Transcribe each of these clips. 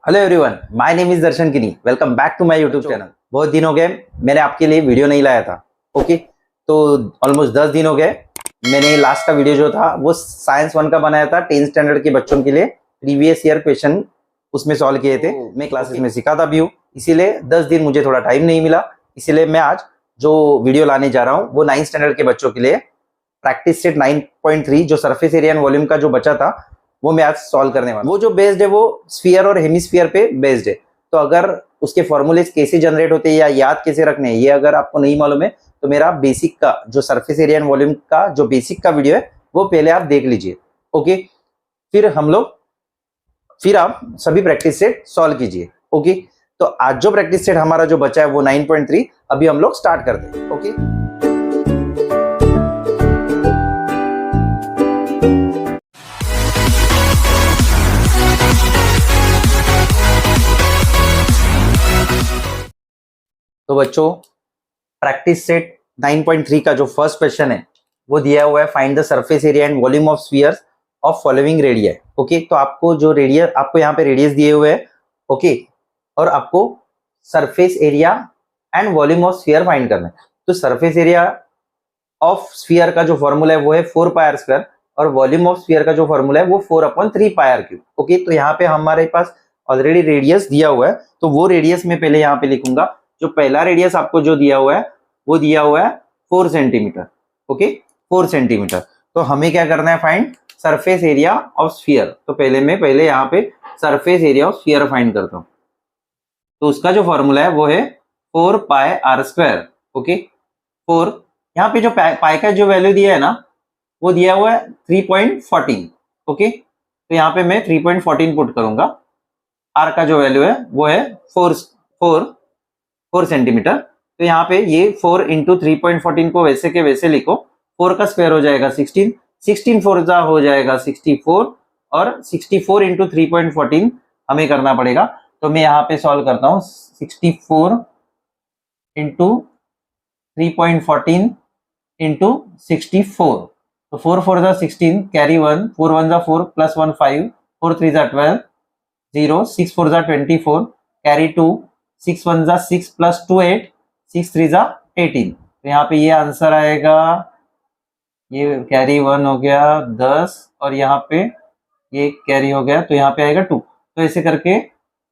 Hello everyone, my name is Darshan Kini. Welcome back to my YouTube channel. बहुत दिन हो गए मैंने आपके लिए वीडियो नहीं लाया था। ओके, तो ऑलमोस्ट 10 दिन हो गए। मैंने लास्ट का वीडियो जो था वो साइंस 1 का बनाया था, 10th स्टैंडर्ड के बच्चों के लिए प्रीवियस ईयर क्वेश्चन उसमें सॉल्व किए थे। मैं क्लासेस में सिखाता भी हूँ, इसीलिए 10 दिन मुझे थोड़ा टाइम नहीं मिला। इसीलिए मैं आज जो वीडियो लाने जा रहा हूँ वो 9th स्टैंडर्ड के बच्चों के लिए प्रैक्टिस सेट 9.3 जो सरफेस एरिया एंड वॉल्यूम का जो बचा था वो मैं आज सॉल्व करने वाला हूं। वो जो बेस्ड है वो स्फीयर और हेमिस्फीयर पे बेस्ड है। तो अगर उसके फॉर्मूलेज कैसे जनरेट होते हैं या याद कैसे रखने हैं ये अगर आपको नहीं मालूम है तो मेरा बेसिक का जो सरफेस एरिया एंड वॉल्यूम का जो बेसिक का वीडियो है वो पहले आप देख लीजिए। ओके, फिर आप सभी प्रैक्टिस सेट सॉल्व कीजिए। ओके, तो आज जो प्रैक्टिस सेट हमारा जो बचा है वो 9.3 अभी हम लोग स्टार्ट करते हैं। ओके, तो बच्चों प्रैक्टिस सेट 9.3 का जो फर्स्ट क्वेश्चन है वो दिया हुआ है, find the surface area and volume of spheres of following radius. Okay, तो आपको जो रेडियस आपको यहाँ पे रेडियस दिए हुए हैं। ओके, और आपको surface area and volume of sphere find करना है। तो सरफेस एरिया ऑफ स्फीयर का जो फॉर्मूला है वो है 4πr² और वॉल्यूम ऑफ स्फीयर का जो फॉर्मूला है वो 4/3πr³। ओके, तो यहाँ पे हमारे पास ऑलरेडी रेडियस दिया हुआ है, तो वो रेडियस में पहले यहाँ पे लिखूंगा। जो पहला रेडियस आपको जो दिया हुआ है वो दिया हुआ है 4 सेंटीमीटर। Okay, 4 centimetre. तो हमें क्या करना है, find surface area of sphere. तो पहले यहाँ पे surface area of sphere find करता हूँ। तो उसका जो फॉर्मूला है वो है 4πr²। ओके, 4 यहाँ पे जो पाई का जो वैल्यू दिया है ना वो दिया हुआ है 3.14। ओके, तो यहाँ पे मैं 3.14 पुट करूंगा। आर का जो वैल्यू है वो है 4 सेंटीमीटर। तो यहाँ पे ये 4 इंटू 3.14 को वैसे के वैसे लिखो। 4 का स्क्वायर हो जाएगा 16, 16 4 जा हो जाएगा 64 और 64 इंटू 3.14 हमें करना पड़ेगा। तो मैं यहाँ पे सॉल्व करता हूँ। 64 इंटू 3.14 इंटू 64। तो 4 4 जा 16, कैरी 1, 4 1 जा 4 प्लस 1 5, 4 3 जा 12, 0, 6 4 जा 24, कैरी 2, 6 1 जा 6 प्लस 2 8, 6 3 जा 18। तो यहाँ पे ये आंसर आएगा, ये कैरी 1 हो गया 10 और यहाँ पे ये कैरी हो गया तो यहाँ पे आएगा 2। तो ऐसे करके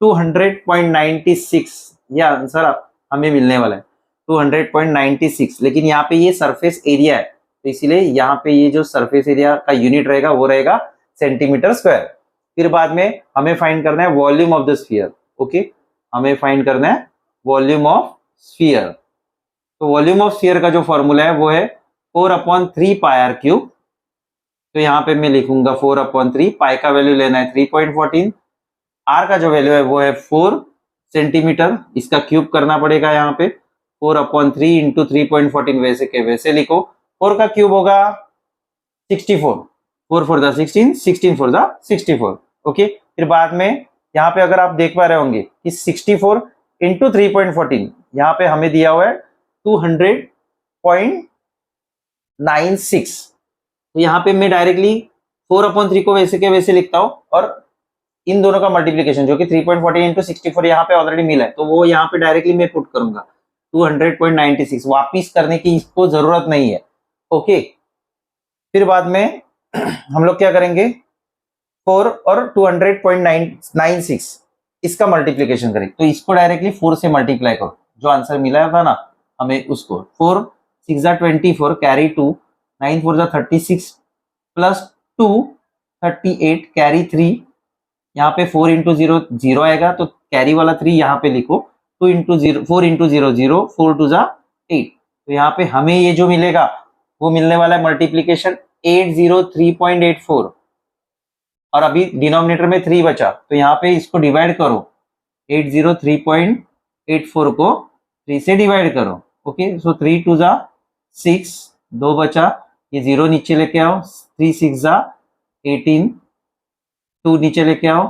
200.96 ये आंसर हमें मिलने वाला है, 200.96। लेकिन यहाँ पे ये सरफेस एरिया है तो इसीलिए यहाँ पे ये जो सरफेस एरिया का यूनिट रहेगा वो रहेगा सेंटीमीटर स्क्वायर। फिर बाद में हमें फाइंड करना है volume of the sphere. Okay, हमें फाइंड करना है वॉल्यूम ऑफ स्फीयर। तो वॉल्यूम ऑफ स्फीयर का जो फॉर्मूला है वो है 4/3πr³। तो यहाँ पे मैं लिखूंगा 4/3, पाई का वैल्यू लेना है 3.14, आर का जो वैल्यू है वो है 4 सेंटीमीटर, इसका क्यूब करना पड़ेगा। यहाँ पे 4/3 इंटू 3.14 वैसे के वैसे लिखो। 4 का क्यूब होगा 64, 4 4 जा 16, 16 4 जा 64। ओके, फिर बाद में यहाँ पे अगर आप देख पा रहे होंगे कि 64 इंटू 3.14 यहाँ पे हमें दिया हुआ है 200.96। तो यहाँ पे मैं डायरेक्टली 4/3 को वैसे के वैसे लिखता हूँ और इन दोनों का मल्टीप्लीकेशन जो कि 3.14 इंटू 64 यहाँ पे ऑलरेडी मिला है तो वो यहाँ पे डायरेक्टली मैं पुट करूंगा 200.96। वापिस करने की इसको जरूरत नहीं है। ओके, फिर बाद में हम लोग क्या करेंगे, 4 और 200.96 इसका मल्टीप्लीकेशन करें तो इसको डायरेक्टली 4 से मल्टीप्लाई करो। जो आंसर मिला था ना हमें उसको 4 6 जा 24, कैरी 2, 9 4 जा 36 प्लस 2 38, कैरी 3। यहाँ पे 4 इंटू 0 0 आएगा तो कैरी वाला 3 यहाँ पे लिखो। 2 इंटू 0 4 इंटू 0 0, 4 2 जा 8। तो यहाँ पे हमें ये जो मिलेगा वो मिलने वाला है मल्टीप्लीकेशन 803.84 और अभी डिनोमिनेटर में 3 बचा तो यहाँ पे इसको डिवाइड करो। 803.84 को 3 से डिवाइड करो। ओके, सो 3 2 जा 6, 2 बचा, ये 0 नीचे लेके आओ, 3 6 जा 18, 2 नीचे लेके आओ,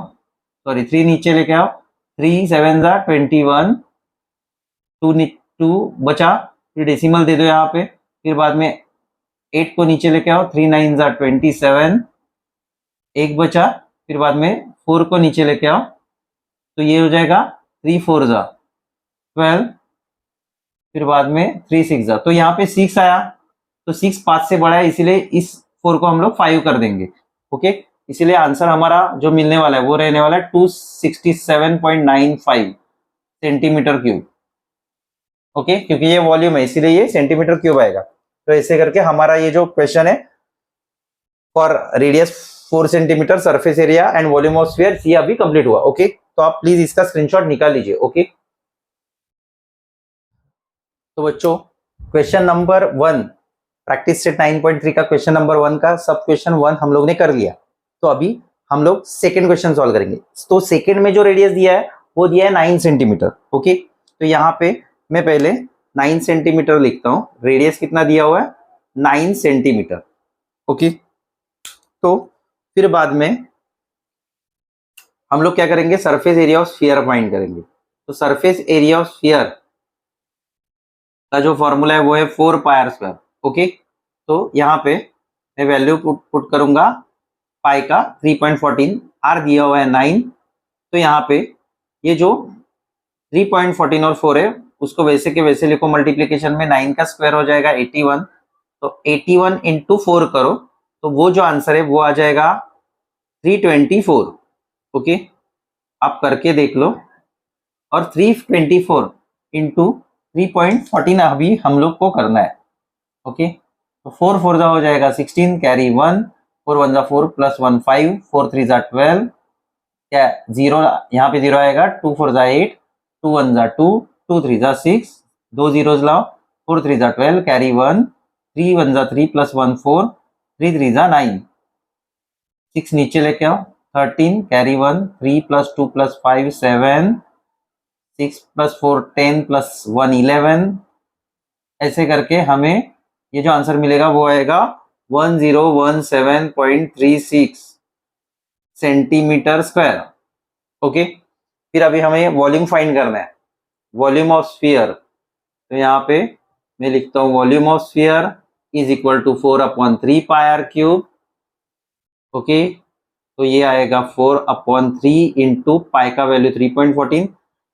सॉरी 3 नीचे लेके आओ, 3 7 जा 21, 2 बचा, फिर डेसिमल दे दो यहाँ पे। फिर बाद में 8 को नीचे लेके आओ, 3 9 जा 27, एक बचा। फिर बाद में 4 को नीचे लेके आओ तो ये हो जाएगा 3 4 जा 12, फिर बाद में 3 6 जा, तो यहाँ पे 6 आया, तो 6 5 से बड़ा है, इसीलिए इस 4 को हम लोग 5 कर देंगे। ओके, इसीलिए आंसर हमारा जो मिलने वाला है वो रहने वाला है 267.95 सेंटीमीटर क्यूब। ओके, क्योंकि ये वॉल्यूम है इसीलिए ये सेंटीमीटर क्यूब आएगा। तो ऐसे करके हमारा ये जो क्वेश्चन है for radius 4 centimetre surface area and volume of sphere, ये अभी कंप्लीट हुआ। ओके, तो आप प्लीज इसका स्क्रीनशॉट निकाल लीजिए। ओके, तो बच्चों क्वेश्चन नंबर 1 प्रैक्टिस सेट 9.3 का क्वेश्चन नंबर 1 का सब क्वेश्चन 1 हम लोग ने कर लिया। तो अभी हम लोग सेकेंड क्वेश्चन सॉल्व करेंगे। तो सेकेंड में जो रेडियस दिया है वो दिया है 9 सेंटीमीटर। ओके, तो यहाँ पे मैं पहले 9 सेंटीमीटर लिखता हूँ। रेडियस कितना दिया हुआ है? 9 सेंटीमीटर। ओके, तो फिर बाद में हम लोग क्या करेंगे? Surface area of sphere find करेंगे। तो सरफेस एरिया ऑफ स्फीयर का जो फॉर्मूला है वो है 4 पाई आर स्क्वायर। ओके, तो यहाँ पे मैं वैल्यू पुट करूंगा पाई का 3.14, आर दिया हुआ है 9, तो यहाँ पे ये जो 3.14 और 4 है उसको वैसे के वैसे लिखो, मल्टीप्लीकेशन में 9 का स्क्वायर हो जाएगा 81, तो 81 इंटू 4 करो तो वो जो आंसर है वो आ जाएगा 324। ओके, आप करके देख लो। और 324 इंटू 3.14 अभी हम लोग को करना है। ओके, तो 4 4 जा हो जाएगा 16, कैरी 1, 4 1 जा 4 प्लस 1 5, 4 3 जा 12, क्या 0 यहाँ पे 0 आएगा, 2 4 जा 8, 2 1 जा 2, 2 3 जा 6, 2 जीरोज लाओ, 4 3 जा 12, कैरी 1, 3 1 जा 3 प्लस 1 4, 3 3 जा 9, 6 नीचे लेके आओ, 13, carry 1, 3 plus 2 plus 5 7, 6 plus 4 10 plus 1 11, ऐसे करके हमें ये जो आंसर मिलेगा वो आएगा 1017.36 सेंटीमीटर स्क्वायर। ओके, फिर अभी हमें वॉल्यूम फाइंड करना है, वॉल्यूम ऑफ स्फीयर। तो यहाँ पे मैं लिखता हूँ volume of sphere is equal to 4/3 pi r cube. Okay, तो ये आएगा 4/3 इंटू पाई का वैल्यू 3.14,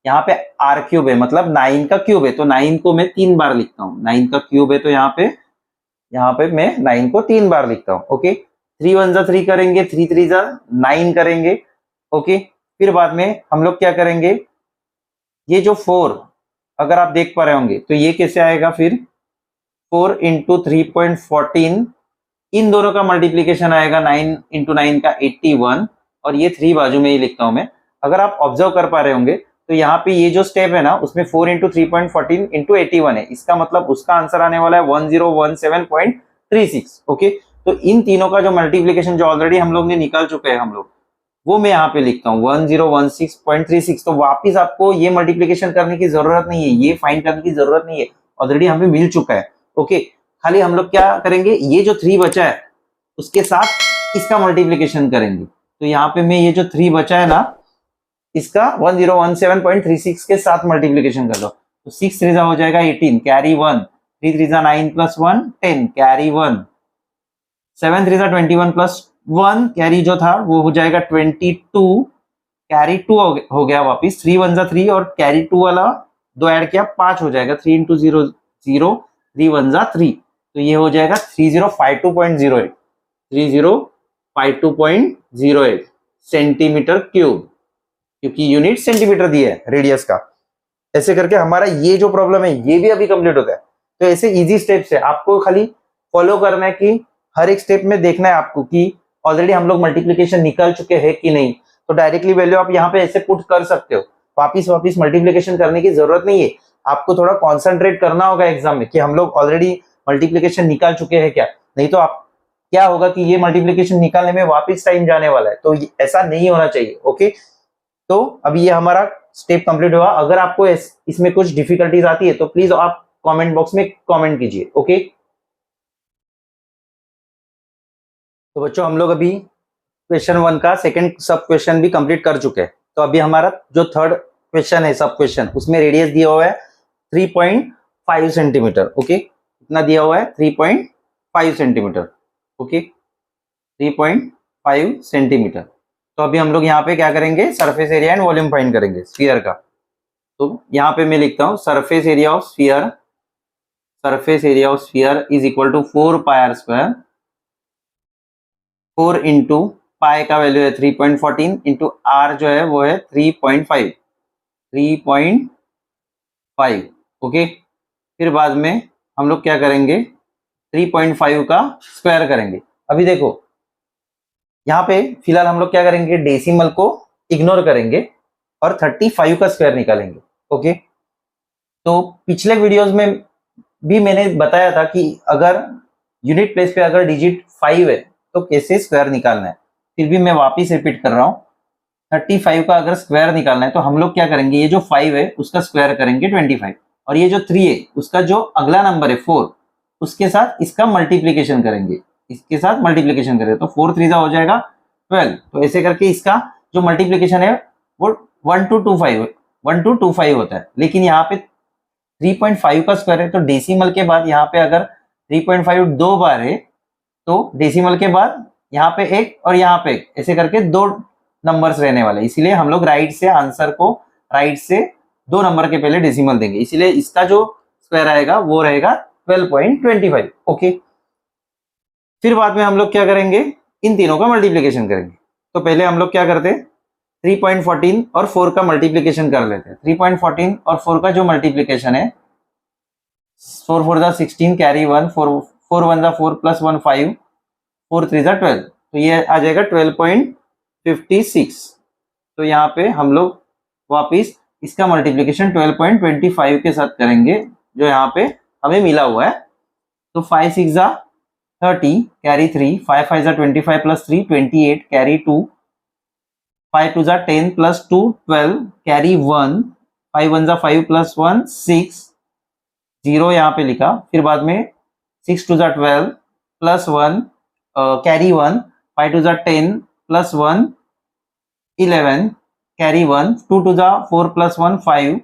यहाँ पे आर क्यूब है मतलब 9 का क्यूब है, तो 9 को मैं 3 बार लिखता हूँ। 9 का क्यूब है तो यहाँ पे मैं 9 को 3 बार लिखता हूँ। ओके, 3 1 जा 3 करेंगे, 3 3 जा 9 करेंगे। ओके, फिर बाद में हम लोग क्या करेंगे? ये जो 4 अगर आप देख पा रहे होंगे तो ये कैसे आएगा? फिर 4 इंटू 3.14, इन दोनों का मल्टीप्लीकेशन आएगा 9 इंटू 9 का 81, और ये 3 बाजू में ही लिखता हूं मैं। अगर आप ऑब्जर्व कर पा रहे होंगे तो यहाँ पे ये जो स्टेप है ना उसमें 4 इंटू 3.14 इंटू 81 है, इसका मतलब उसका आंसर आने वाला है 1017.36। ओके, तो इन तीनों का जो मल्टीप्लीकेशन जो ऑलरेडी हम लोग ने निकाल चुके हैं हम लोग, वो मैं यहाँ पे लिखता हूँ 1016.36। तो वापिस आपको ये मल्टीप्लीकेशन करने की जरूरत नहीं है, ये फाइंड करने की जरूरत नहीं है, ऑलरेडी हमें मिल चुका है। ओके, खाली हम लोग क्या करेंगे? ये जो 3 बचा है उसके साथ इसका मल्टीप्लीकेशन करेंगे। तो यहाँ पे मैं ये जो 3 बचा है ना इसका 1017.36 के साथ मल्टीप्लीकेशन कर दो, तो 6 3 हो जाएगा 18, carry 1, 3 3 9 plus 1 10, carry 1, 7 3 21 plus 1, carry जो था वो हो जाएगा 22, कैरी 2 हो गया वापिस, 3 1 जा 3 और कैरी 2 वाला 2 ऐड किया 5 हो जाएगा, 3 इंटू 0 0, 3 1 जा 3, तो ये हो जाएगा 3052.08 3052.08 सेंटीमीटर क्यूब, क्योंकि यूनिट सेंटीमीटर दिया है रेडियस का। ऐसे करके हमारा ये जो प्रॉब्लम है ये भी अभी कंप्लीट होता है। तो ऐसे इजी स्टेप्स है, आपको खाली फॉलो करना है कि हर एक स्टेप में देखना है आपको कि ऑलरेडी हम लोग मल्टीप्लीकेशन निकाल चुके हैं कि नहीं। तो डायरेक्टली वैल्यू आप यहाँ पे ऐसे पुट कर सकते हो, वापिस मल्टीप्लीकेशन करने की जरूरत नहीं है। आपको थोड़ा कॉन्सेंट्रेट करना होगा एग्जाम में कि हम लोग ऑलरेडी मल्टीप्लीकेशन निकाल चुके हैं क्या, नहीं तो आप क्या होगा कि ये मल्टीप्लीकेशन निकालने में वापिस टाइम जाने वाला है, तो ऐसा नहीं होना चाहिए। ओके, तो अभी ये हमारा स्टेप कंप्लीट हुआ। अगर आपको इसमें कुछ डिफिकल्टीज आती है तो प्लीज आप कमेंट बॉक्स में कमेंट कीजिए। ओके, तो बच्चों हम लोग अभी क्वेश्चन 1 का सेकंड सब क्वेश्चन भी कंप्लीट कर चुके हैं। तो अभी हमारा जो थर्ड क्वेश्चन है सब क्वेश्चन, उसमें रेडियस दिया हुआ है 3.5 सेंटीमीटर। ओके, कितना दिया हुआ है? 3.5 सेंटीमीटर। Okay, 3.5 centimetre. तो अभी हम लोग यहाँ पे क्या करेंगे, surface area and volume find करेंगे स्फीयर का। तो यहाँ पे मैं लिखता हूँ surface area of sphere, surface area of sphere is equal to 4 pi r square, 4 into pi का वैल्यू है 3.14 इंटू आर जो है वो है 3.5, 3.5। ओके, फिर बाद में हम लोग क्या करेंगे, 3.5 का स्क्वायर करेंगे। अभी देखो यहाँ पे फिलहाल हम लोग क्या करेंगे, डेसिमल को इग्नोर करेंगे और 35 का स्क्वायर निकालेंगे। ओके, तो पिछले वीडियोस में भी मैंने बताया था कि अगर यूनिट प्लेस पे अगर डिजिट 5 है तो कैसे स्क्वायर निकालना है, फिर भी मैं वापिस रिपीट कर रहा हूँ। 35 का अगर स्क्वायर निकालना है तो हम लोग क्या करेंगे, ये जो 5 है उसका स्क्वायर करेंगे 25, और ये जो 3 है उसका जो अगला नंबर है 4 उसके साथ इसका मल्टीप्लीकेशन करेंगे, इसके साथ मल्टीप्लीकेशन करेंगे तो 4 3 हो जाएगा 12। तो ऐसे करके इसका जो मल्टीप्लीकेशन है वो 1225 होता है। लेकिन यहाँ पे 3.5 का स्क्वायर है तो डेसिमल के बाद यहाँ पे अगर 3.5 दो बार है तो डेसिमल के बाद यहाँ पे एक और यहाँ पे एक, ऐसे करके दो नंबर्स रहने वाले, इसीलिए हम लोग राइट से आंसर को राइट से दो नंबर के पहले डेसिमल देंगे, इसीलिए इसका जो स्क्वायर आएगा वो रहेगा 12.25। ओके, फिर बाद में हम लोग क्या करेंगे, इन तीनों का मल्टीप्लीकेशन करेंगे। तो पहले हम लोग क्या करते हैं, 3.14 और 4 का मल्टीप्लीकेशन कर लेते हैं। 3.14 और 4 का जो मल्टीप्लीकेशन है, 4 4 जा 16 कैरी 1, 4 1 जा 4 प्लस 1 5, 4 3 जा 12, तो ये आ जाएगा 12.56। तो यहाँ पे हम लोग वापिस इसका मल्टीप्लीकेशन 12.25 के साथ करेंगे जो यहाँ पे हमें मिला हुआ है। तो 5 6 जा 30 कैरी 3, 5 5 जा 25 प्लस 3 28 कैरी 2, 5 2 जा 10 प्लस 2 12 कैरी 1, 5 1 जा 5 प्लस 1 6, 0 यहाँ पे लिखा। फिर बाद में 6 2 जा 12 प्लस 1 कैरी 1, 5 2 जा 10 प्लस 1 11 कैरी 1, 2 2 जा 4 प्लस 1 5,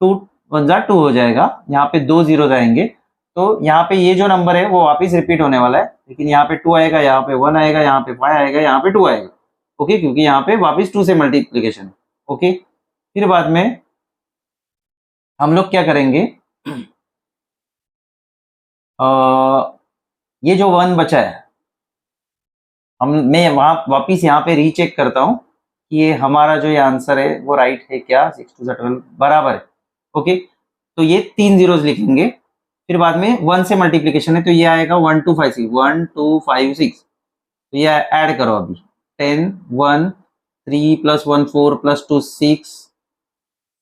2 1 जा 2 हो जाएगा। यहाँ पे 2 0 जाएंगे तो यहाँ पे ये जो नंबर है वो वापस रिपीट होने वाला है, लेकिन यहाँ पे 2 आएगा, यहाँ पे 1 आएगा, यहाँ पे 5 आएगा, यहाँ पे 2 आएगा। ओके, क्योंकि यहाँ पे वापस 2 से मल्टीप्लीकेशन। ओके, फिर बाद में हम लोग क्या करेंगे, ये जो 1 बचा है मैं वहां वापिस यहाँ पे रीचेक करता हूँ कि ये हमारा जो ये आंसर है वो राइट है क्या, 6 2 12 बराबर है। ओके, तो ये 3 जीरोस लिखेंगे। फिर बाद में 1 से मल्टीप्लीकेशन है तो ये आएगा 1 2 5 6, 1 2 5 6, तो ये ऐड करो अभी 10 1 3 plus 1 4 plus 2 6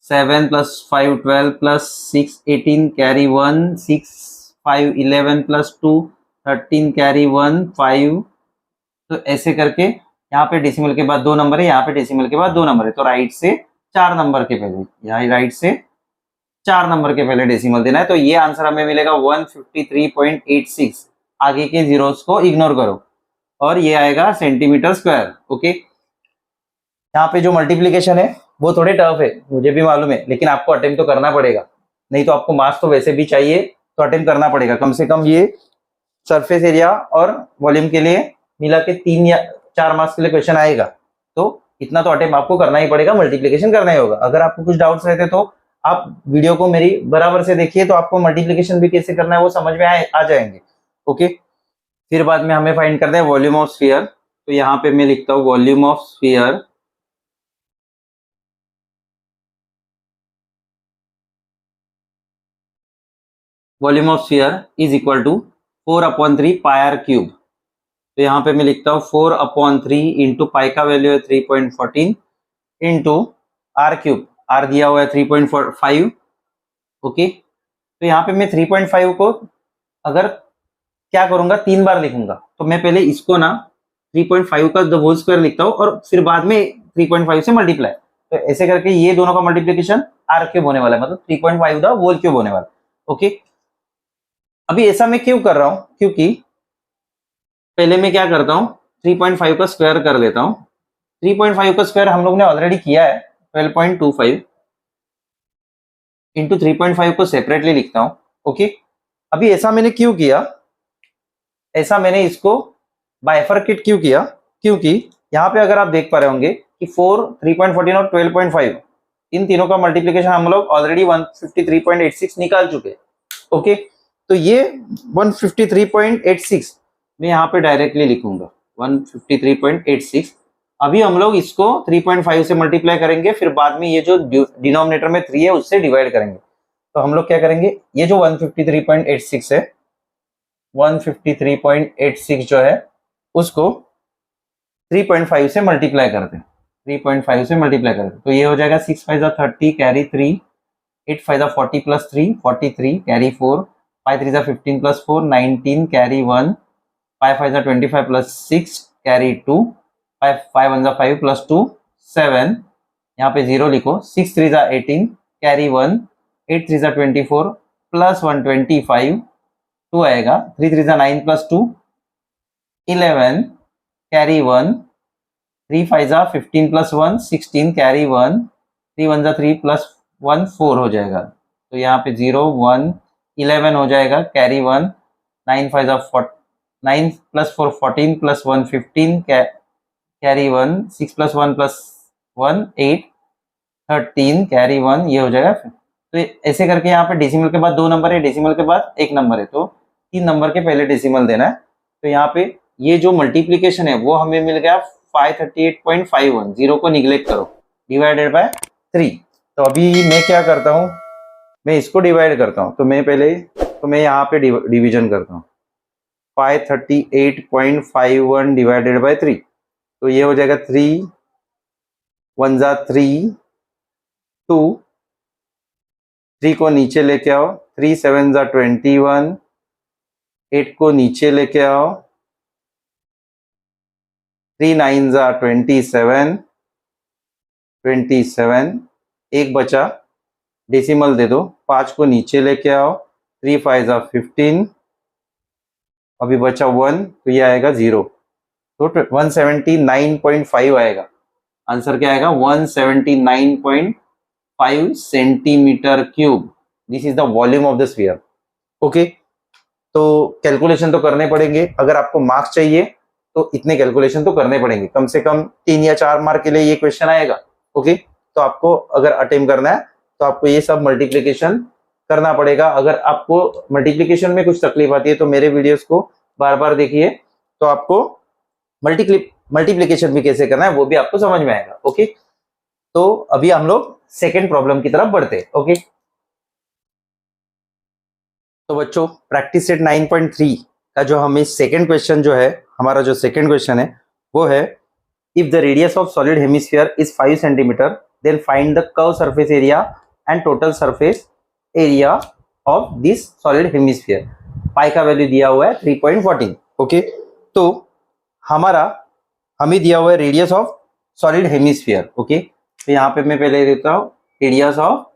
7 plus 5 12 plus 6 18 carry 1 6 5 11 plus 2 13 carry 1 5। तो ऐसे करके यहाँ पे डेसिमल के बाद 2 नंबर है, यहाँ पे डेसिमल के बाद 2 नंबर है, तो राइट से 4 नंबर के पहले, यहाँ राइट से 4 नंबर के पहले डेसिमल देना है। तो ये आंसर हमें मिलेगा 153.86। आगे के जीरोस को इग्नोर करो और ये आएगा सेंटीमीटर स्क्वायर। ओके, यहाँ पे जो मल्टीप्लीकेशन है वो थोड़े टफ है, मुझे भी मालूम है, लेकिन आपको अटेम्प्ट तो करना पड़ेगा, नहीं तो आपको मार्क्स तो वैसे भी चाहिए, तो अटेम्प्ट करना पड़ेगा। कम से कम ये सरफेस एरिया और वॉल्यूम के लिए मिला के 3 या 4 मार्क्स के लिए क्वेश्चन आएगा, तो इतना तो अटेम्प्ट आपको करना ही पड़ेगा, मल्टीप्लीकेशन करना ही होगा। अगर आपको कुछ डाउट्स रहते तो आप वीडियो को मेरी बराबर से देखिए, तो आपको मल्टीप्लीकेशन भी कैसे करना है वो समझ में आ जाएंगे। ओके, फिर बाद में हमें फाइंड करना है वॉल्यूम ऑफ स्फीयर। तो यहाँ पे मैं लिखता हूँ volume of sphere is equal to 4/3 pi r cube. तो यहाँ पे मैं लिखता हूँ 4/3 इंटू पाई का वैल्यू है 3.14 इंटू आर क्यूब, आर दिया हुआ है 3.5। ओके, तो यहाँ पे मैं 3.5 को अगर क्या करूंगा 3 बार लिखूंगा, तो मैं पहले इसको ना 3.5 का द होल स्क्वायर लिखता हूँ और फिर बाद में 3.5 से मल्टीप्लाई, तो ऐसे करके ये दोनों का मल्टीप्लीकेशन आर क्यूब होने वाला है, मतलब 3.5 द होल क्यूब होने वाला। ओके, अभी ऐसा मैं क्यों कर रहा हूं, क्योंकि पहले मैं क्या करता हूं 3.5 का स्क्वायर कर लेता हूं। 3.5 का स्क्वायर हम लोग ने ऑलरेडी किया है 12.25 इंटू 3.5 को सेपरेटली लिखता हूं। ओके, अभी ऐसा मैंने क्यों किया, ऐसा मैंने इसको बाइफरकेट क्यों किया, क्योंकि यहाँ पे अगर आप देख पा रहे होंगे कि 4, 3.14 और 12.5 इन तीनों का मल्टीप्लिकेशन हम लोग ऑलरेडी 153.86 निकाल चुके। ओके, तो ये 153.86 मैं यहाँ पे डायरेक्टली लिखूंगा 153.86। अभी हम लोग इसको 3.5 से मल्टीप्लाई करेंगे, फिर बाद में ये जो डिनोमिनेटर में 3 है उससे डिवाइड करेंगे। तो हम लोग क्या करेंगे, ये जो 153.86 है, 153.86 जो है उसको 3.5 से मल्टीप्लाई करते हैं, 3.5 से मल्टीप्लाई करते हैं। तो ये हो जाएगा 6 5 30 carry 3, 8 5 40 plus 3 43 carry 4, 5 3 15 plus 4 19 carry 1, 5 5 25 plus 6 carry 2, 5 5 1 5 plus 2 7, यहाँ पे 0 लिखो, 6 3 18 कैरी 1, 8 3 24 प्लस 125 2 आएगा, 3 3 9 plus 2 11 carry 1, 3 5 15 plus 1 16 carry 1, 3 1 3 plus 1 4 हो जाएगा। तो यहाँ पे 0 1 11 हो जाएगा carry 1, 9 5 9 plus 4 14 plus 1 15 carry 1, 6 plus 1 plus 1 8 13 carry 1, ये हो जाएगा। तो ऐसे करके यहाँ पे डेसिमल के बाद 2 नंबर है, डेसिमल के बाद 1 नंबर है, तो 3 नंबर के पहले डेसिमल देना है। तो यहाँ पे ये जो मल्टीप्लीकेशन है वो हमें मिल गया 538.51, 0 को निग्लेक्ट करो, डिवाइडेड बाय 3। तो अभी मैं क्या करता हूँ, मैं इसको डिवाइड करता हूँ। तो मैं यहाँ पे डिवीजन करता हूँ, 538.51 डिवाइडेड बाय 3। तो ये हो जाएगा 3 1 3 2, 3 को नीचे लेके आओ, 3 7 21, 8 को नीचे लेके आओ, 3 9 27 27, एक बचा, डेसिमल दे दो, 5 को नीचे लेके आओ, 3 5 15, अभी बचा 1, तो ये आएगा 0, तो 179.5 आएगा। आंसर क्या आएगा, 179.5 centimetre cube. This is the volume of the sphere. Okay, तो कैलकुलेशन तो करने पड़ेंगे, अगर आपको मार्क्स चाहिए तो इतने कैलकुलेशन तो करने पड़ेंगे, कम से कम 3 या 4 मार्क के लिए ये क्वेश्चन आएगा। ओके, तो आपको अगर अटेम्प्ट करना है तो आपको ये सब मल्टीप्लिकेशन करना पड़ेगा। अगर आपको मल्टीप्लिकेशन में कुछ तकलीफ आती है तो मेरे वीडियोस को बार बार देखिए, तो आपको मल्टीप्लिकेशन भी कैसे करना है वो भी आपको समझ में आएगा। ओके, तो अभी हम लोग सेकेंड प्रॉब्लम की तरफ बढ़ते हैं। ओके, तो बच्चों प्रैक्टिस सेट 9.3 का जो हमें सेकेंड क्वेश्चन जो है, हमारा जो सेकेंड क्वेश्चन है वो है, if the radius of solid hemisphere is 5 centimetre then find the curve surface area and total surface area of this solid hemisphere. Pi का वैल्यू दिया हुआ है 3.14। ओके, तो हमें दिया हुआ है radius of solid hemisphere. Okay, तो यहाँ पे मैं पहले देता हूँ radius of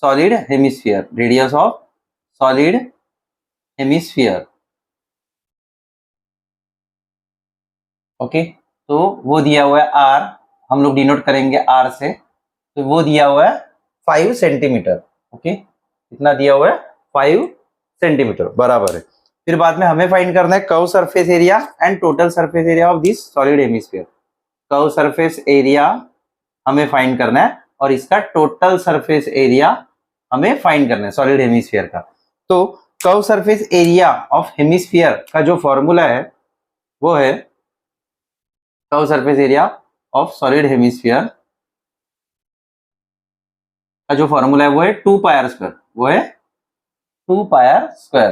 solid hemisphere, radius of solid hemisphere. Okay, तो वो दिया हुआ है r, हम लोग डिनोट करेंगे r से, तो वो दिया हुआ है 5 सेंटीमीटर। ओके, कितना दिया हुआ है, 5 सेंटीमीटर बराबर है। फिर बाद में हमें फाइंड करना है curve surface area and total surface area of this solid hemisphere. Curve surface area हमें फाइंड करना है और इसका टोटल सरफेस एरिया हमें फाइंड करना है सॉलिड हेमिस्फीयर का। तो curve surface area of hemisphere का जो फॉर्मूला है वो है, curve surface area of solid hemisphere का जो फॉर्मूला है वो है 2 पाई r स्क्वायर, वो है 2 पाई r स्क्वायर।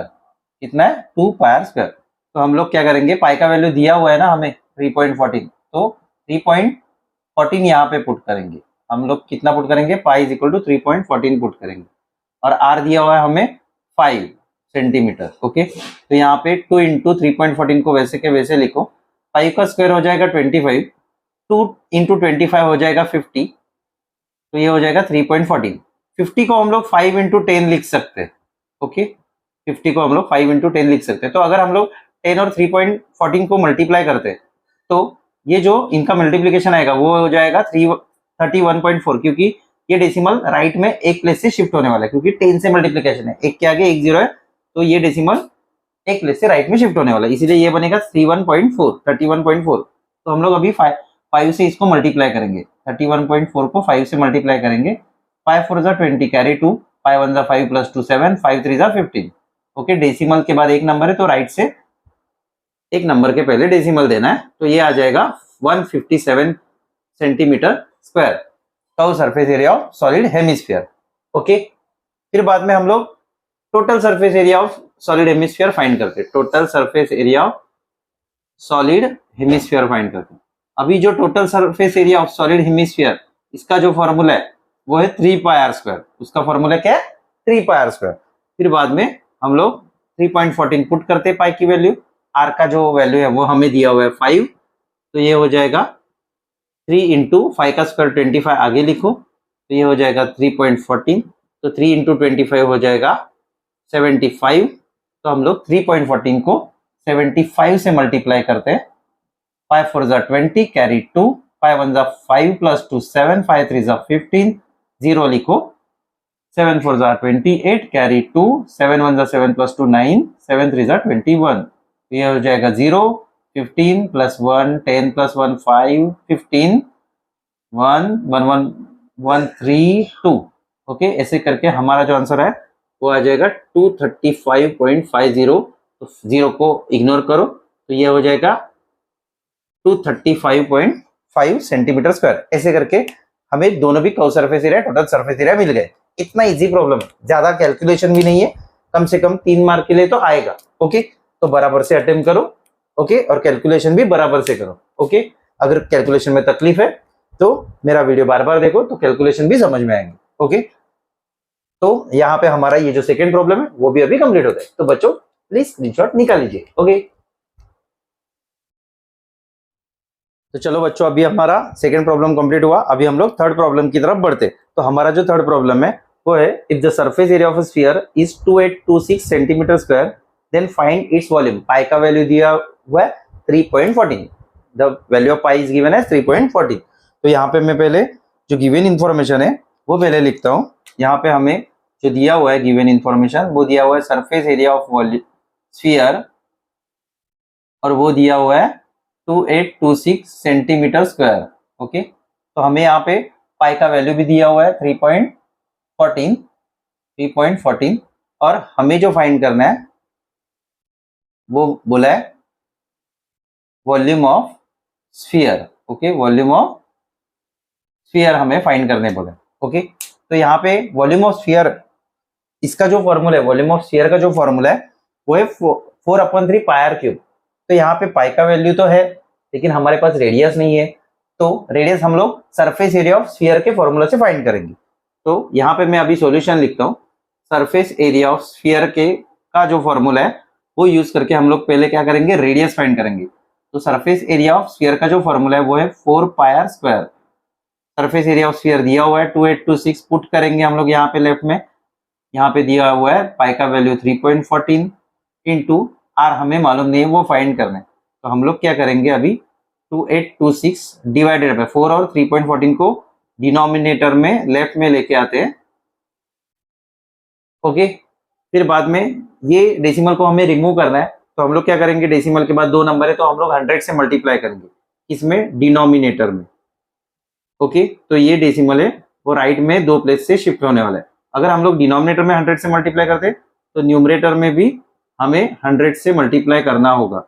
कितना है, 2 पाई r स्क्वायर। तो हम लोग क्या करेंगे, पाई का वैल्यू दिया हुआ है ना हमें 3.14, तो 3.14 यहाँ पे पुट करेंगे। हम लोग कितना पुट करेंगे, pi is equal to 3.14 put करेंगे, और r दिया हुआ है हमें 5 सेंटीमीटर। ओके, तो यहाँ पे 2 इंटू 3.14 को वैसे के वैसे लिखो, 5 का स्क्वायर हो जाएगा 25, 2 इंटू 25 हो जाएगा 50, तो ये हो जाएगा 3.14। 50 को हम लोग 5 इंटू 10 लिख सकते हैं। ओके, 50 को हम लोग 5 इंटू 10 लिख सकते हैं। तो अगर हम लोग 10 और 3.14 को मल्टीप्लाई करते हैं तो ये जो इनका मल्टीप्लीकेशन आएगा वो हो जाएगा 31.4, क्योंकि ये डेसिमल राइट में एक प्लेस से शिफ्ट होने वाला है, क्योंकि 10 से मल्टीप्लीकेशन है, एक के आगे एक 0 है, तो ये डेसिमल एक प्लेस से राइट में शिफ्ट होने वाला है, इसीलिए ये बनेगा 31.4। तो तो हम लोग अभी 5 से इसको मल्टीप्लाई करेंगे, 31.4 को 5 से मल्टीप्लाई करेंगे। 5 4 जा 20 कैरी 2, 5 1 जा 5 प्लस 2 7, 5 3 जा 15। ओके, डेसिमल के बाद एक नंबर है तो राइट से एक नंबर के पहले डेसिमल देना है, तो ये आ जाएगा 157 centimetre square curve surface area of solid hemisphere. Okay, फिर बाद में हम लोग total surface area of solid hemisphere find करते हैं। Total surface area of solid hemisphere find करते हैं। अभी जो total surface area of solid hemisphere, इसका जो फॉर्मूला है वो है 3πr²। उसका फॉर्मूला क्या है? 3πr²। फिर बाद में हम लोग 3.14 पुट करते हैं पाई की वैल्यू। आर का जो वैल्यू है वो हमें दिया हुआ है 5, तो ये हो जाएगा 3 इंटू 5 का स्क्वायर 25, आगे लिखो तो ये हो जाएगा 3.14, तो 3 इंटू 25 हो जाएगा 75। तो हम लोग 3.14 को 75 से मल्टीप्लाई करते हैं। 5 4 जा 20 कैरी 2, 5 1 जा 5 प्लस 2 7, 5 3 जा 15, 0 लिखो। 7 4 जा 28 कैरी 2, 7 1 जा 7 प्लस 2 9, 7 3 जा 21। तो ये हो जाएगा 0, 15 प्लस 1, 10 प्लस 1 5, 15, 1 1 1 1 3 2। ओके, ऐसे करके हमारा जो आंसर है वो आ जाएगा 235.50। तो 0 को इग्नोर करो तो ये हो जाएगा 235.5 सेंटीमीटर स्क्वायर। ऐसे करके हमें दोनों भी curve surface area, total surface area मिल गए। इतना इजी प्रॉब्लम है, ज्यादा कैलकुलेशन भी नहीं है, कम से कम 3 मार्क के लिए तो आएगा। ओके, तो बराबर से अटेम्प्ट करो। ओके, और कैलकुलेशन भी बराबर से करो। ओके, अगर कैलकुलेशन में तकलीफ है तो मेरा वीडियो बार बार देखो, तो कैलकुलेशन भी समझ में आएंगे। ओके, तो यहाँ पे हमारा ये जो सेकंड प्रॉब्लम है वो भी अभी कंप्लीट होता है। तो बच्चों प्लीज स्क्रीनशॉट निकाल लीजिए। ओके, तो चलो बच्चों, अभी हमारा सेकंड प्रॉब्लम कंप्लीट हुआ। अभी हम लोग थर्ड प्रॉब्लम की तरफ बढ़ते। तो हमारा जो थर्ड प्रॉब्लम है वो है, if the surface area of a sphere is 2826 centimetre square, then find its volume. Pi का वैल्यू दिया हुआ है 3.14। The value of pi is given है 3.14। तो यहाँ पे मैं पहले जो गिवन इंफॉर्मेशन है वो पहले लिखता हूँ। यहाँ पे हमें जो दिया हुआ है गिवन इंफॉर्मेशन, वो दिया हुआ है सरफेस एरिया ऑफ स्फीयर, और वो दिया हुआ है 2826 सेंटीमीटर स्क्वायर। ओके, तो हमें यहाँ पे पाई का वैल्यू भी दिया हुआ है 3.14, और हमें जो फाइंड करना है वो बोला है volume of sphere. Okay, volume of sphere हमें फाइंड करने बोले। ओके, तो यहाँ पे वॉल्यूम ऑफ स्फीयर, इसका जो फॉर्मूला है, वॉल्यूम ऑफ स्फीयर का जो फॉर्मूला है वो है 4/3 πr³। तो यहाँ पे पाई का वैल्यू तो है, लेकिन हमारे पास रेडियस नहीं है, तो रेडियस हम लोग सरफेस एरिया ऑफ स्फीयर के फॉर्मूला से फाइंड करेंगे। तो यहाँ पे मैं अभी सॉल्यूशन लिखता हूँ। सरफेस एरिया ऑफ स्फीयर के का जो फॉर्मूला है वो यूज करके हम लोग पहले क्या करेंगे, रेडियस फाइंड करेंगे। तो सरफेस एरिया ऑफ स्फीयर का जो फॉर्मूला है वो है 4πr²। Surface area of sphere दिया हुआ है 2826, पुट करेंगे हम लोग यहाँ पे लेफ्ट में। यहाँ पे दिया हुआ है पाई का वैल्यू 3.14 इंटू आर हमें मालूम नहीं है, वो फाइंड करना है। तो हम लोग क्या करेंगे अभी, 2826 डिवाइडेड बाय 4 और 3.14 को डिनोमिनेटर में लेफ्ट में लेके आते हैं। ओके, फिर बाद में ये डेसिमल को हमें रिमूव करना है। तो हम लोग क्या करेंगे, डेसिमल के बाद 2 नंबर है तो हम लोग 100 से मल्टीप्लाई करेंगे, इसमें डिनोमिनेटर में। ओके, तो ये डेसिमल है वो राइट में 2 प्लेस से शिफ्ट होने वाला है। अगर हम लोग डिनोमिनेटर में 100 से मल्टीप्लाई करते तो न्यूमरेटर में भी हमें 100 से मल्टीप्लाई करना होगा।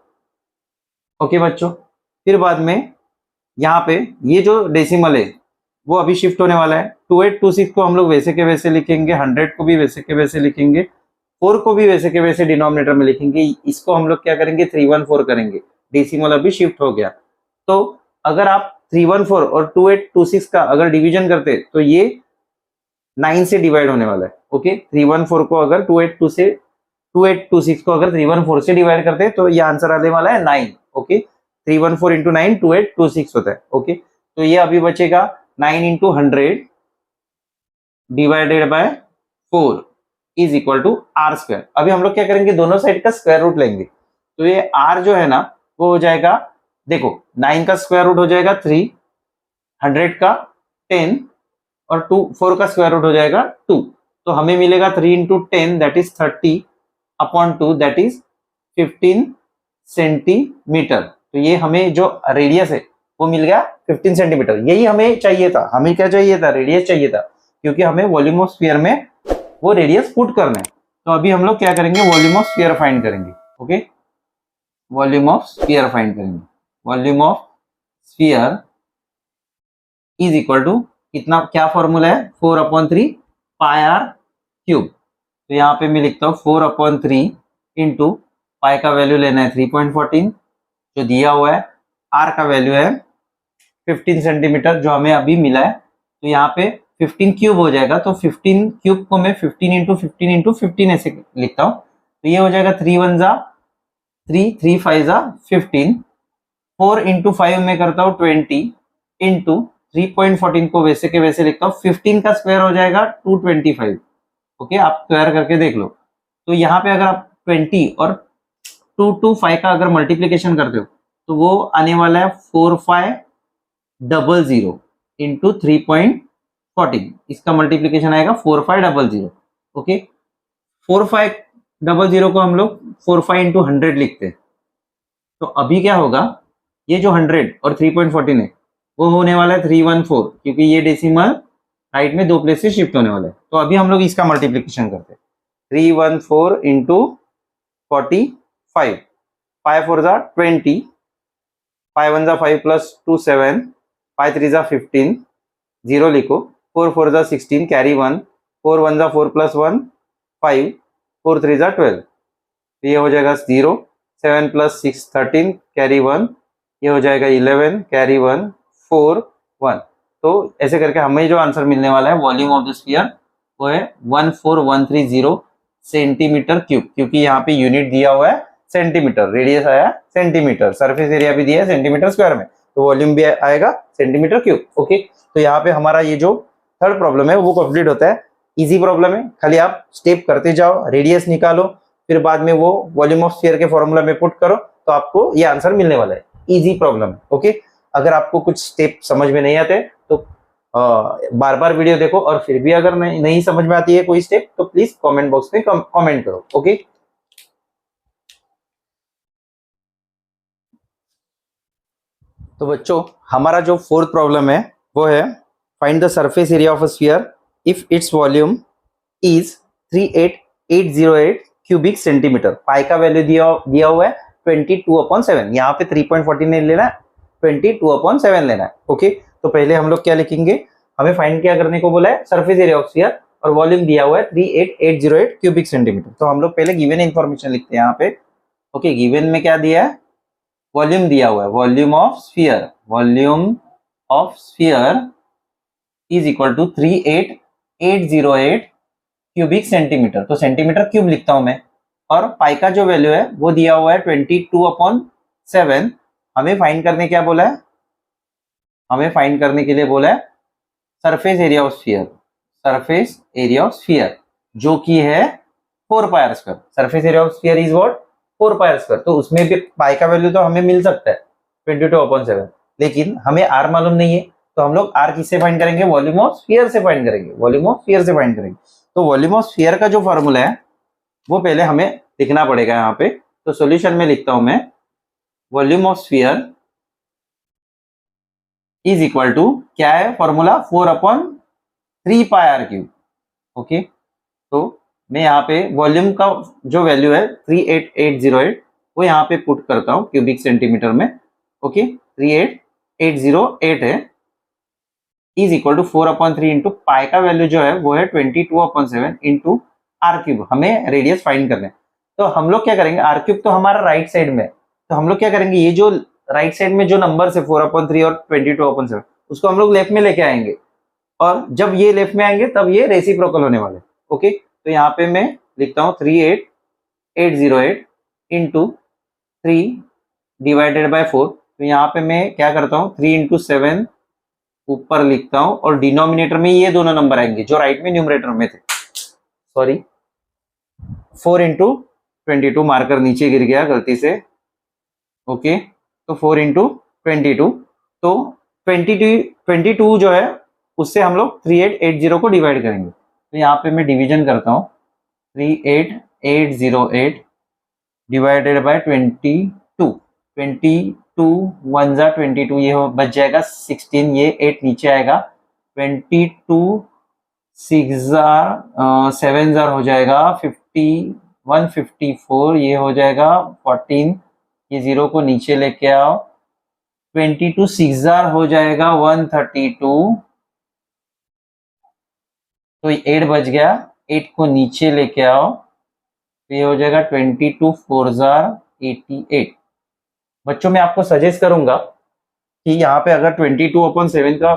ओके बच्चों, फिर बाद में यहाँ पे ये जो डेसिमल है वो अभी शिफ्ट होने वाला है। 2826 को हम लोग वैसे के वैसे लिखेंगे, 100 को भी वैसे के वैसे लिखेंगे, 4 को भी वैसे के वैसे डिनोमिनेटर में लिखेंगे। इसको हम लोग क्या करेंगे, 314 करेंगे। डेसिमल अभी शिफ्ट हो गया। तो अगर आप 314 और 2826 का अगर डिवीजन करते तो ये 9 से डिवाइड होने वाला है। ओके, 314 को अगर 2826 को अगर 314 से डिवाइड करते तो ये आंसर आने वाला है 9। ओके, 314 इंटू 9 2826 होता है। ओके, तो ये अभी बचेगा 9 into 100 divided by 4 is equal to r²। अभी हम लोग क्या करेंगे, दोनों साइड का स्क्वायर रूट लेंगे। तो ये r जो है ना वो हो जाएगा, देखो 9 का स्क्वायर रूट हो जाएगा 3, 100 का 10 और 4 का स्क्वायर रूट हो जाएगा 2। तो हमें मिलेगा 3 into 10 that is 30/2 that is 15 centimetre. तो ये हमें जो रेडियस है वो मिल गया 15 सेंटीमीटर। यही हमें चाहिए था, हमें क्या चाहिए था, रेडियस चाहिए था, क्योंकि हमें वॉल्यूम ऑफ स्फीयर में वो रेडियस पुट करना है। तो अभी हम लोग क्या करेंगे, वॉल्यूम ऑफ स्फीयर फाइंड करेंगे। Okay, volume of sphere find करेंगे। Volume of sphere is equal to कितना, क्या फॉर्मूला है, 4/3 पाई आर क्यूब। तो यहाँ पे मैं लिखता हूँ 4/3 इंटू पाई का वैल्यू लेना है 3.14 जो दिया हुआ है, आर का वैल्यू है 15 सेंटीमीटर जो हमें अभी मिला है। तो यहाँ पे 15 क्यूब हो जाएगा, तो 15 क्यूब को मैं 15 इंटू 15 इंटू 15 ऐसे लिखता हूँ। तो ये हो जाएगा 3 1 जा 3, 3 5 जा 15, 4 इंटू 5 में करता हूँ 20 इंटू 3.14 को वैसे के वैसे लिखता हूँ। 15 का स्क्वायर हो जाएगा 225। ओके, आप स्क्वायर करके देख लो। तो यहाँ पे अगर आप 20 और 2 to 5 का अगर मल्टीप्लीकेशन करते हो तो वो आने वाला है 4500 इंटू 3.14। इसका मल्टीप्लीकेशन आएगा 4500। ओके, 4500 को हम लोग 45 इंटू 100 लिखते हैं। तो अभी क्या होगा, ये जो 100 और 3.14 है वो होने वाला है 314, क्योंकि ये डेसिमल राइट में 2 प्लेस से शिफ्ट होने वाला है। तो अभी हम लोग इसका मल्टीप्लीकेशन करते हैं, 314 इंटू 45, 5 4 जा 20, 5 1 जा 5 प्लस 2 7, 5 3 जा 15, 0 लिखो, 4 4 जा 16 कैरी 1, 4 1 जा 4 प्लस 1 5, 4 3 जा 12। तो ये हो जाएगा 0, 7 प्लस 6 13 कैरी 1, ये हो जाएगा 11 कैरी 1 4 1। तो ऐसे करके हमें जो आंसर मिलने वाला है वॉल्यूम ऑफ द स्फीयर वो है 14130 सेंटीमीटर क्यूब, क्योंकि यहाँ पे यूनिट दिया हुआ है सेंटीमीटर, रेडियस आया सेंटीमीटर, सरफेस एरिया भी दिया है सेंटीमीटर स्क्वायर में, तो वॉल्यूम भी आएगा सेंटीमीटर क्यूब। ओके, तो यहाँ पे हमारा ये जो थर्ड प्रॉब्लम है वो कंप्लीट होता है। इजी प्रॉब्लम है, खाली आप स्टेप करते जाओ, रेडियस निकालो, फिर बाद में वो वॉल्यूम ऑफ स्फीयर के फॉर्मूला में पुट करो, तो आपको ये आंसर मिलने वाला है। इजी प्रॉब्लम है। ओके, अगर आपको कुछ स्टेप समझ में नहीं आते तो बार बार वीडियो देखो, और फिर भी अगर नहीं समझ में आती है कोई स्टेप तो प्लीज कमेंट बॉक्स में कमेंट करो। ओके, तो बच्चों हमारा जो फोर्थ प्रॉब्लम है वो है find the surface area of a sphere if its volume is 38808 cubic centimetre. Pi का वैल्यू दिया हुआ है 22/7, यहाँ पे 3.14 नहीं लेना है, 22/7 लेना है। ओके, तो पहले हम लोग क्या लिखेंगे, हमें फाइंड क्या करने को बोला है, सरफेस एरिया ऑफ स्फीयर, और वॉल्यूम दिया हुआ है 38808 क्यूबिक सेंटीमीटर। तो हम लोग पहले गिवन इंफॉर्मेशन लिखते हैं यहाँ पे। ओके, गिवन में क्या दिया है, वॉल्यूम दिया हुआ है, volume of sphere, volume of sphere is equal to 38808 cubic centimetre. तो सेंटीमीटर क्यूब लिखता हूं मैं, और पाई का जो वैल्यू है वो दिया हुआ है 22/7। हमें फाइंड करने क्या बोला है, हमें फाइंड करने के लिए बोला है surface area of sphere, surface area of sphere जो कि है 4 pi r square. Surface area of sphere is what, 4 pi r square. तो उसमें भी पाई का वैल्यू तो हमें मिल सकता है 22/7, लेकिन हमें आर मालूम नहीं है, तो हम लोग आर किससे फाइंड करेंगे, वॉल्यूम ऑफ स्फीयर से फाइंड करेंगे, वॉल्यूम ऑफ स्फीयर से फाइंड करेंगे। तो वॉल्यूम ऑफ स्फीयर का जो फॉर्मूला है वो पहले हमें लिखना पड़ेगा यहाँ पे। तो सॉल्यूशन में लिखता हूं मैं, volume of sphere is equal to, क्या है formula, 4/3 pi r cube. Okay, तो मैं यहाँ पे वॉल्यूम का जो वैल्यू है 38808 वो यहाँ पे पुट करता हूँ क्यूबिक सेंटीमीटर में। ओके, 38808 है, is equal to 4/3 into pi का वैल्यू जो है वो है 22/7 इंटू आर क्यूब। हमें रेडियस फाइंड करना है, तो हम लोग क्या करेंगे, आर क्यूब तो हमारा राइट साइड में, तो हम लोग क्या करेंगे, ये जो राइट साइड में जो नंबर है 4/3 और 22/7 उसको हम लोग लेफ्ट में लेके आएंगे, और जब ये लेफ्ट में आएंगे तब ये रेसिप्रोकल होने वाले। ओके, तो यहाँ पे मैं लिखता हूँ 38808 इंटू 3 डिवाइडेड बाय 4। तो यहाँ पे मैं क्या करता हूँ, 3 इंटू 7 ऊपर लिखता हूँ, और डिनोमिनेटर में ये दोनों नंबर आएंगे जो राइट में न्यूमरेटर में थे, सॉरी 4 इंटू 22, मार्कर नीचे गिर गया गलती से। ओके, तो 4 इंटू 22, तो 22 जो है उससे हम लोग 3880 को डिवाइड करेंगे। तो यहाँ पे मैं डिवीजन करता हूँ, 38808 डिवाइडेड बाय 22, टू 1 जा 22, ये हो बच जाएगा 16, ये 8 नीचे आएगा, 22 6 जा 7 जार हो जाएगा 50, 154, ये हो जाएगा 14, ये 0 को नीचे लेके आओ, 22 6 जार हो जाएगा 132, तो 8 बच गया, 8 को नीचे लेके आओ, तो ये हो जाएगा 22 4 जार 88। बच्चों मैं आपको सजेस्ट करूंगा कि यहाँ पे अगर 22/7 का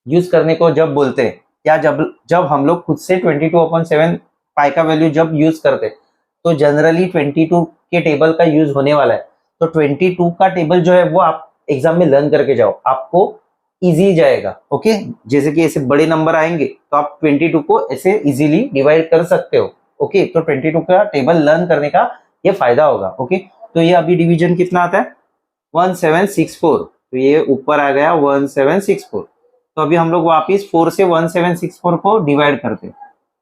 यूज करने को जब बोलते हैं, या जब जब हम लोग खुद से 22/7 पाई का वैल्यू जब यूज करते, तो जनरली 22 के टेबल का यूज होने वाला है। तो 22 का टेबल जो है वो आप एग्जाम में लर्न करके जाओ, आपको इजी जाएगा। ओके, जैसे कि ऐसे बड़े नंबर आएंगे तो आप 22 को ऐसे इजीली डिवाइड कर सकते हो। ओके, तो 22 का टेबल लर्न करने का ये फायदा होगा। ओके, तो ये अभी डिवीजन कितना आता है 1764, तो ये ऊपर आ गया 1764। तो अभी हम लोग वापिस 4 से 1764 को डिवाइड करते,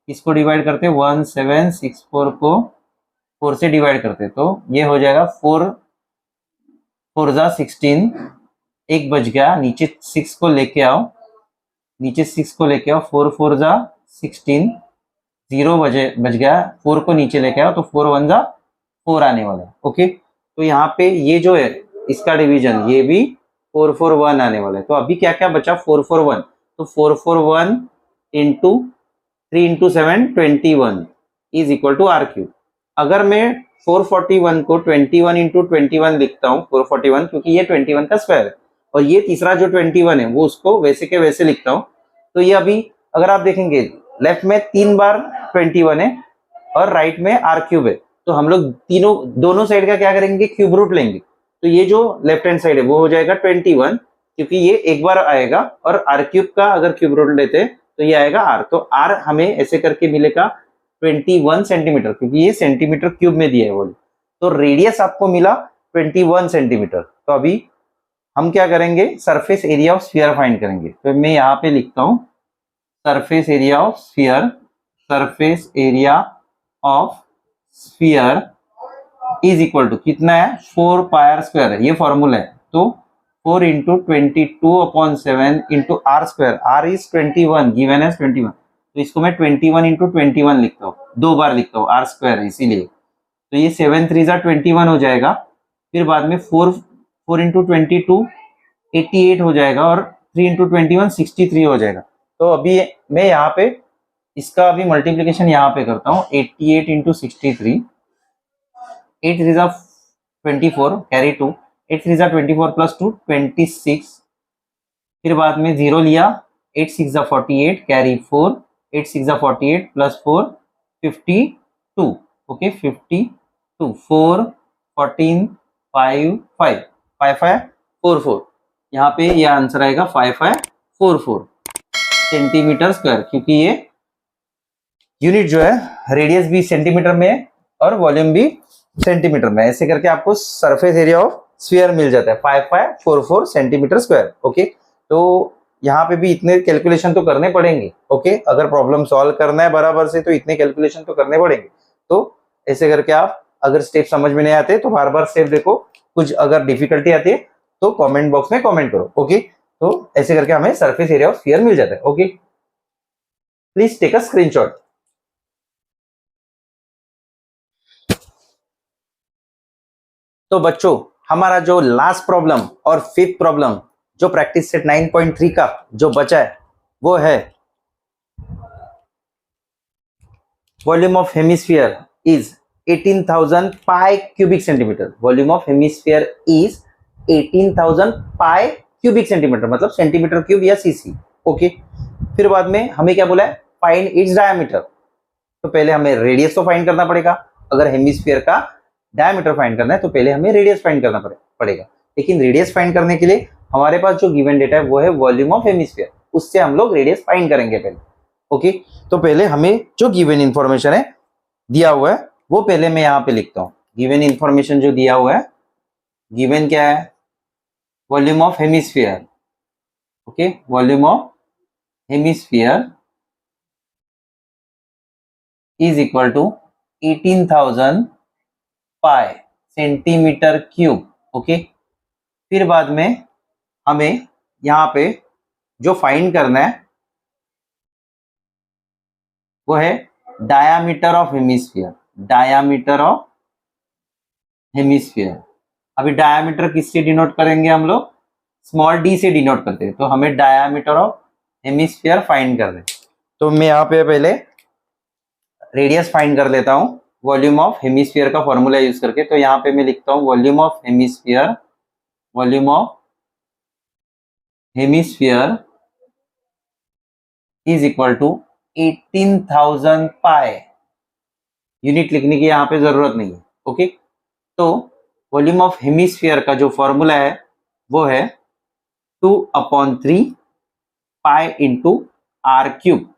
इसको डिवाइड करते 1764 को 4 से डिवाइड करते, तो ये हो जाएगा 4 4 जा 16, एक बच गया, नीचे 6 को लेके आओ, नीचे 6 को लेके आओ, 4 4 जा 16, 0 बच गया, 4 को नीचे लेके आओ, तो 4 1 जा 4 आने वाला है। ओके, तो यहाँ पे ये जो है इसका डिवीजन, ये भी 4 4 1 आने वाला है। तो अभी क्या क्या बचा 4 4 1, तो 4 4 1 into 3 into 7 21 is equal to r cube. अगर मैं 441 को 21 इंटू 21 लिखता हूँ, 441 क्योंकि ये 21 का स्क्वायर है, और ये तीसरा जो 21 है वो उसको वैसे के वैसे लिखता हूँ। तो ये अभी अगर आप देखेंगे लेफ्ट में 3 बार 21 है और राइट में आर क्यूब है, तो हम लोग तीनों दोनों साइड का क्या करेंगे क्यूब रूट लेंगे। तो ये जो लेफ्ट हैंड साइड है वो हो जाएगा 21, क्योंकि ये एक बार आएगा, और आर क्यूब का अगर क्यूब रूट लेते हैं तो ये आएगा आर, तो आर हमें ऐसे करके मिलेगा 21 सेंटीमीटर, क्योंकि ये सेंटीमीटर क्यूब में दिया है वो। तो रेडियस आपको मिला 21 सेंटीमीटर। तो अभी हम क्या करेंगे surface area of sphere find करेंगे। तो मैं यहाँ पे लिखता हूँ surface area of sphere, surface area of sphere is equal to कितना है 4 पाई आर स्क्वायर है, ये फॉर्मूला है। तो 4 into 22/7 into r square, r is 21, given as 21, तो इसको मैं 21 इंटू 21 लिखता हूँ, 2 बार लिखता हूँ, आर स्क्वायर है इसीलिए। तो ये 7 3 जा 21 हो जाएगा, फिर बाद में 4 इंटू 22 88 हो जाएगा, और 3 इंटू 21 63 हो जाएगा। तो अभी मैं यहाँ पे इसका अभी मल्टीप्लीकेशन यहाँ पे करता हूँ, 88 इंटू 63, 8 3 जा 24 कैरी 2, 8 3 जा 24 प्लस 2 26, फिर बाद में 0 लिया, 8 6 जा 48 कैरी 4, 8 6 जा 48 प्लस 4 52। ओके, 52, 4 14 5 5 5 5 4 4, यहाँ पे ये आंसर आएगा 5544 सेंटीमीटर स्क्वायर, क्योंकि ये यूनिट जो है रेडियस भी सेंटीमीटर में है और वॉल्यूम भी सेंटीमीटर में, ऐसे करके आपको सरफेस एरिया ऑफ स्फीयर मिल जाता है 5544 सेंटीमीटर स्क्वायर। ओके, तो यहाँ पे भी इतने कैलकुलेशन तो करने पड़ेंगे। ओके, अगर प्रॉब्लम सॉल्व करना है बराबर से तो इतने कैलकुलेशन तो करने पड़ेंगे। तो ऐसे करके आप अगर स्टेप समझ में नहीं आते तो बार बार स्टेप देखो, कुछ अगर डिफिकल्टी आती है तो कमेंट बॉक्स में कमेंट करो। ओके, तो ऐसे करके हमें सरफेस एरिया ऑफ स्फीयर मिल जाता है। Okay, please take a screenshot. तो बच्चों हमारा जो लास्ट प्रॉब्लम और फिफ्थ प्रॉब्लम जो प्रैक्टिस सेट 9.3 का जो बचा है वो है volume of hemisphere is 18,000 pi cubic centimetre. Volume of hemisphere is 18,000 pi cubic centimetre, मतलब सेंटीमीटर क्यूब या सीसी। ओके, फिर बाद में हमें क्या बोला है फाइंड इट्स डायमीटर। तो पहले हमें रेडियस तो फाइंड करना पड़ेगा, अगर हेमिस्फीयर का डायमीटर फाइंड करना है तो पहले हमें रेडियस फाइंड करना पड़ेगा। लेकिन रेडियस फाइंड करने के लिए हमारे पास जो गिवन डेटा है वो है वॉल्यूम ऑफ हेमिस्फीयर, उससे हम लोग रेडियस फाइंड करेंगे पहले। ओके, तो पहले हमें जो गिवन इंफॉर्मेशन है दिया हुआ है वो पहले मैं यहाँ पे लिखता हूँ। गिवन इंफॉर्मेशन जो दिया हुआ है, गिवन क्या है volume of hemisphere. Okay, volume of hemisphere is equal to 18,000 pi centimetre cube. Okay, फिर बाद में हमें यहाँ पे जो फाइंड करना है वो है diameter of hemisphere, diameter of hemisphere. अभी डायामीटर किससे डिनोट करेंगे हम लोग, स्मॉल डी से डिनोट करते हैं, तो हमें डायामीटर ऑफ हेमिस्फीयर फाइंड कर रहे हैं। तो मैं यहाँ पे पहले रेडियस फाइंड कर लेता हूँ वॉल्यूम ऑफ हेमिस्फीयर का फॉर्मूला यूज करके। तो यहाँ पे मैं लिखता हूँ volume of hemisphere, volume of hemisphere is equal to 18,000 pi. Unit लिखने की यहाँ पे जरूरत नहीं है, ओके। तो वॉल्यूम ऑफ हेमिस्फीयर का जो फॉर्मूला है वो है 2/3 pi into r cube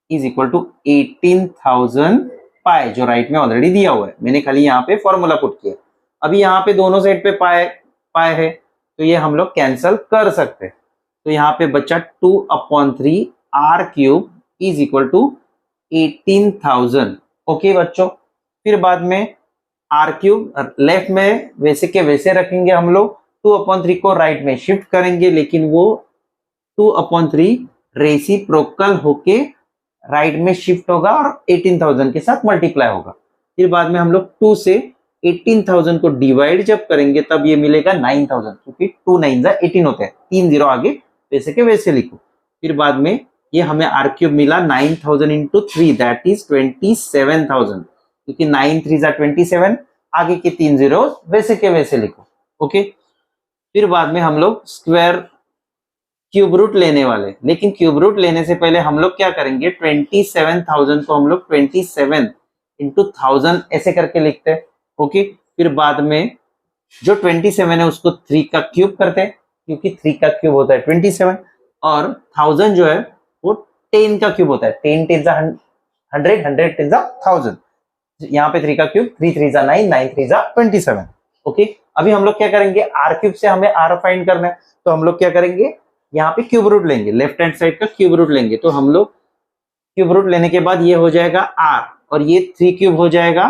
is equal to 18,000 pi, जो राइट में ऑलरेडी दिया हुआ है। मैंने खाली यहाँ पे फॉर्मूला पुट किया। अभी यहाँ पे दोनों साइड पे पाई पाई है, तो ये हम लोग कैंसल कर सकते हैं। तो यहाँ पे बचा 2/3 r cube is equal to 18,000, okay बच्चों। फिर बाद में आर क्यूब लेफ्ट में वैसे के वैसे रखेंगे हम लोग, 2/3 को राइट में शिफ्ट करेंगे, लेकिन वो 2/3 रेसिप्रोकल होके राइट में शिफ्ट होगा और 18,000 के साथ मल्टीप्लाई होगा। फिर बाद में हम लोग 2 से 18,000 को डिवाइड जब करेंगे तब ये मिलेगा 9,000, क्योंकि 2 9 जा 18 होते हैं, 3 0 आगे वैसे के वैसे लिखो। फिर बाद में ये हमें आर क्यूब मिला 9,000 इंटू 3 दैट इज 27,000, क्योंकि 9 3 जा 27, आगे के 3 0 वैसे के वैसे लिखो, ओके। फिर बाद में हम लोग स्क्वायर क्यूब रूट लेने वाले, लेकिन क्यूब रूट लेने से पहले हम लोग क्या करेंगे, 27,000 को हम लोग 27 इंटू 1000 ऐसे करके लिखते हैं, ओके। फिर बाद में जो 27 है उसको 3 का क्यूब करते हैं, क्योंकि 3 का क्यूब होता है 27, और 1000 जो है वो 10 का क्यूब होता है, 10 10 जा 100, 100 10 जा 1000। यहाँ पे 3 का क्यूब, 3 3 जा 9, 9 3 जा 27, ओके। अभी हम लोग क्या करेंगे, आर क्यूब से हमें आर फाइंड करना है, तो हम लोग क्या करेंगे, यहाँ पे क्यूब रूट लेंगे, लेफ्ट हैंड साइड का क्यूब रूट लेंगे। तो हम लोग क्यूब रूट लेने के बाद ये हो जाएगा आर और ये 3 क्यूब हो जाएगा।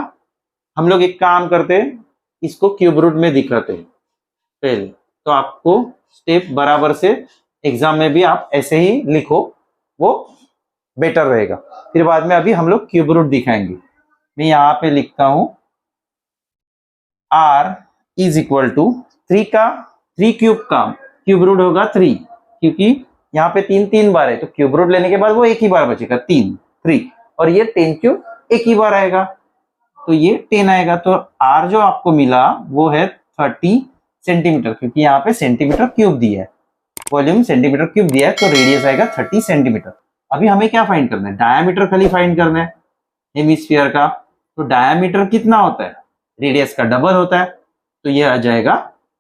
हम लोग एक काम करते हैं, इसको क्यूब रूट में दिखाते हैं पहले, तो आपको स्टेप बराबर से एग्जाम में भी आप ऐसे ही लिखो, वो बेटर रहेगा। फिर बाद में अभी हम लोग क्यूब रूट दिखाएंगे। मैं यहाँ पे लिखता हूं r is equal to 3 cube का क्यूब रूट होगा 3, क्योंकि यहाँ पे 3 3 बार है, तो क्यूब रूट लेने के बाद वो एक ही बार बचेगा 3, और ये 10 क्यूब एक ही बार आएगा, तो ये 10 आएगा। तो आर जो आपको मिला वो है 30 सेंटीमीटर, क्योंकि यहाँ पे सेंटीमीटर क्यूब दिया है, वॉल्यूम सेंटीमीटर क्यूब दिया है, तो रेडियस आएगा 30 सेंटीमीटर। अभी हमें क्या फाइंड करना है, डायामीटर खाली फाइंड करना है हेमिस्फीयर का। तो डायामीटर कितना होता है, रेडियस का डबल होता है, तो ये आ जाएगा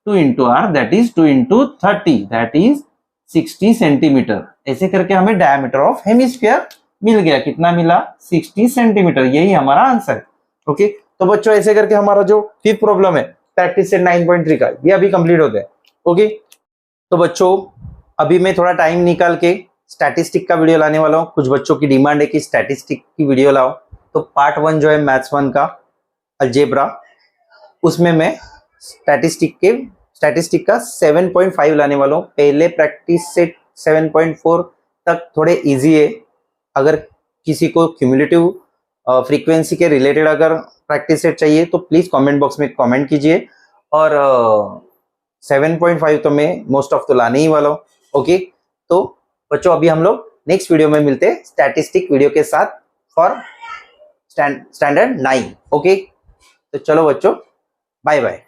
2 into r that is 2 into 30 that is 60 centimetre. ऐसे करके हमें डायमीटर ऑफ हेमिस्फीयर मिल गया। कितना मिला, 60 सेंटीमीटर। यही हमारा आंसर है, ओके। तो बच्चों ऐसे करके हमारा जो फिफ्थ प्रॉब्लम है प्रैक्टिस सेट 9.3 का, ये अभी कंप्लीट होता है, ओके। तो बच्चों अभी मैं थोड़ा टाइम निकाल के स्टैटिस्टिक का वीडियो लाने वाला हूँ। कुछ बच्चों की डिमांड है कि स्टैटिस्टिक की वीडियो लाओ, तो पार्ट 1 जो है मैथ्स 1 का अलजेब्रा, उसमें मैं स्टैटिस्टिक का 7.5 लाने वाला हूँ। पहले प्रैक्टिस सेट 7.4 तक थोड़े इजी है। अगर किसी को क्यूमुलेटिव फ्रीक्वेंसी के रिलेटेड अगर प्रैक्टिस सेट चाहिए तो प्लीज कमेंट बॉक्स में कमेंट कीजिए, और 7.5 तो मैं मोस्ट ऑफ तो लाने ही वाला हूँ, ओके। तो बच्चों अभी हम लोग नेक्स्ट वीडियो में मिलते हैं स्टैटिस्टिक वीडियो के साथ फॉर स्टैंडर्ड 9, ओके। तो चलो बच्चों, बाय बाय।